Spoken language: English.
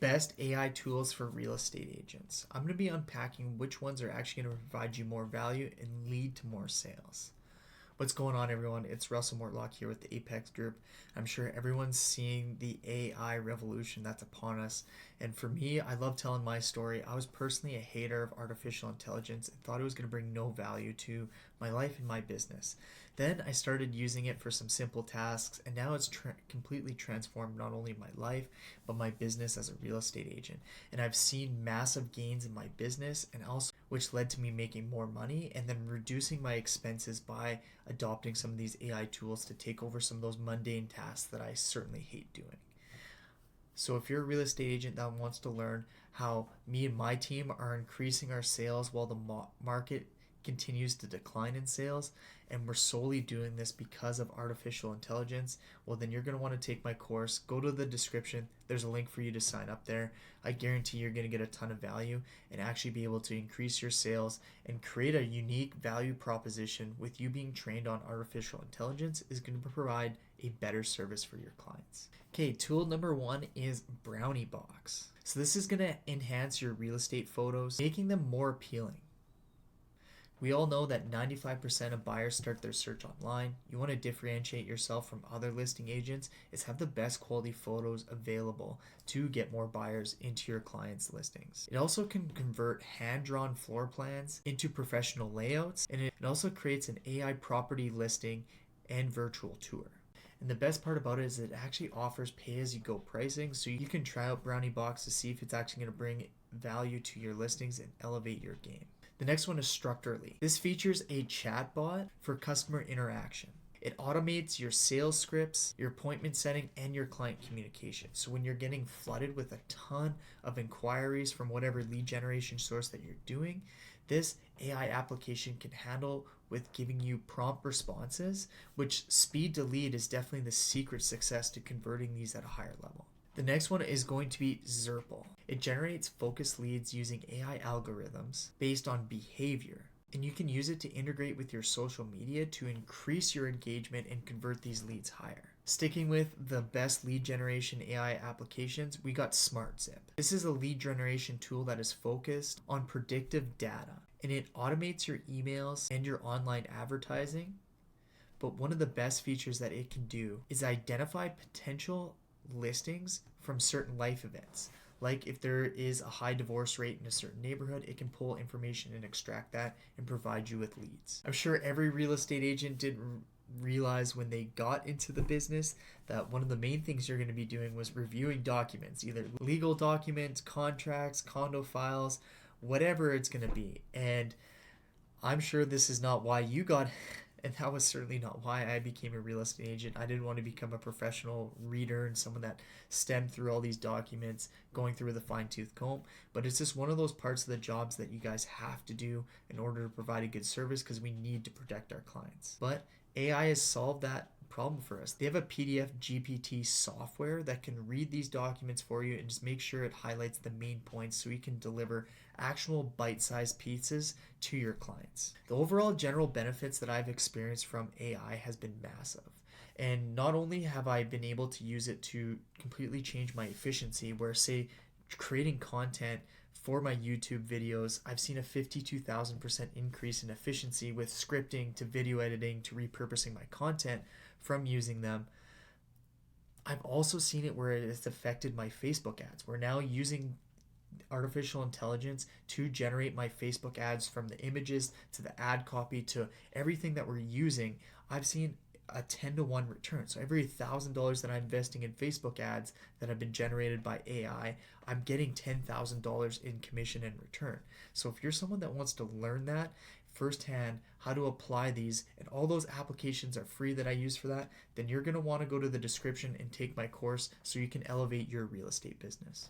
best AI tools for real estate agents. I'm going to be unpacking which ones are actually going to provide you more value and lead to more sales. What's going on, everyone? It's Russell Mortlock here with the Apex Group. I'm sure everyone's seeing the AI revolution that's upon us. And for me, I love telling my story. I was personally a hater of artificial intelligence and thought it was going to bring no value to my life and my business. Then I started using it for some simple tasks, and now it's completely transformed not only my life, but my business as a real estate agent. And I've seen massive gains in my business, and also which led to me making more money and then reducing my expenses by adopting some of these AI tools to take over some of those mundane tasks that I certainly hate doing. So if you're a real estate agent that wants to learn how me and my team are increasing our sales while the market continues to decline in sales, and we're solely doing this because of artificial intelligence, well, then you're going to want to take my course. Go to the description. There's a link for you to sign up there. I guarantee you're going to get a ton of value and actually be able to increase your sales and create a unique value proposition. With you being trained on artificial intelligence is going to provide a better service for your clients. Okay, tool number 1 is Brownie Box. So this is going to enhance your real estate photos, making them more appealing. We all know that 95% of buyers start their search online. You want to differentiate yourself from other listing agents is have the best quality photos available to get more buyers into your clients' listings. It also can convert hand-drawn floor plans into professional layouts, and it also creates an AI property listing and virtual tour. And the best part about it is it actually offers pay-as-you-go pricing, so you can try out Brownie Box to see if it's actually going to bring value to your listings and elevate your game. The next one is Structurally. This features a chatbot for customer interaction. It automates your sales scripts, your appointment setting, and your client communication. So when you're getting flooded with a ton of inquiries from whatever lead generation source that you're doing, this AI application can handle with giving you prompt responses, which speed to lead is definitely the secret success to converting these at a higher level. The next one is going to be Zerple. It generates focused leads using AI algorithms based on behavior, and you can use it to integrate with your social media to increase your engagement and convert these leads higher. Sticking with the best lead generation AI applications, we got SmartZip. This is a lead generation tool that is focused on predictive data, and it automates your emails and your online advertising. But one of the best features that it can do is identify potential listings from certain life events. Like if there is a high divorce rate in a certain neighborhood, it can pull information and extract that and provide you with leads. I'm sure every real estate agent didn't realize when they got into the business that one of the main things you're going to be doing was reviewing documents, either legal documents, contracts, condo files, whatever it's going to be. And I'm sure this is not why you got and that was certainly not why I became a real estate agent. I didn't want to become a professional reader and someone that stemmed through all these documents, going through with a fine-tooth comb. But it's just one of those parts of the jobs that you guys have to do in order to provide a good service, because we need to protect our clients. But AI has solved that problem for us. They have a PDF GPT software that can read these documents for you and just make sure it highlights the main points so you can deliver actual bite-sized pieces to your clients. The overall general benefits that I've experienced from AI has been massive. And not only have I been able to use it to completely change my efficiency, where say creating content for my YouTube videos, I've seen a 52,000% increase in efficiency with scripting to video editing to repurposing my content from using them. I've also seen it where it has affected my Facebook ads. We're now using artificial intelligence to generate my Facebook ads, from the images to the ad copy to everything that we're using. I've seen a 10-to-1 return. So every $1,000 that I'm investing in Facebook ads that have been generated by AI, I'm getting $10,000 in commission in return. So if you're someone that wants to learn that firsthand, how to apply these, and all those applications are free that I use for that, then you're going to want to go to the description and take my course so you can elevate your real estate business.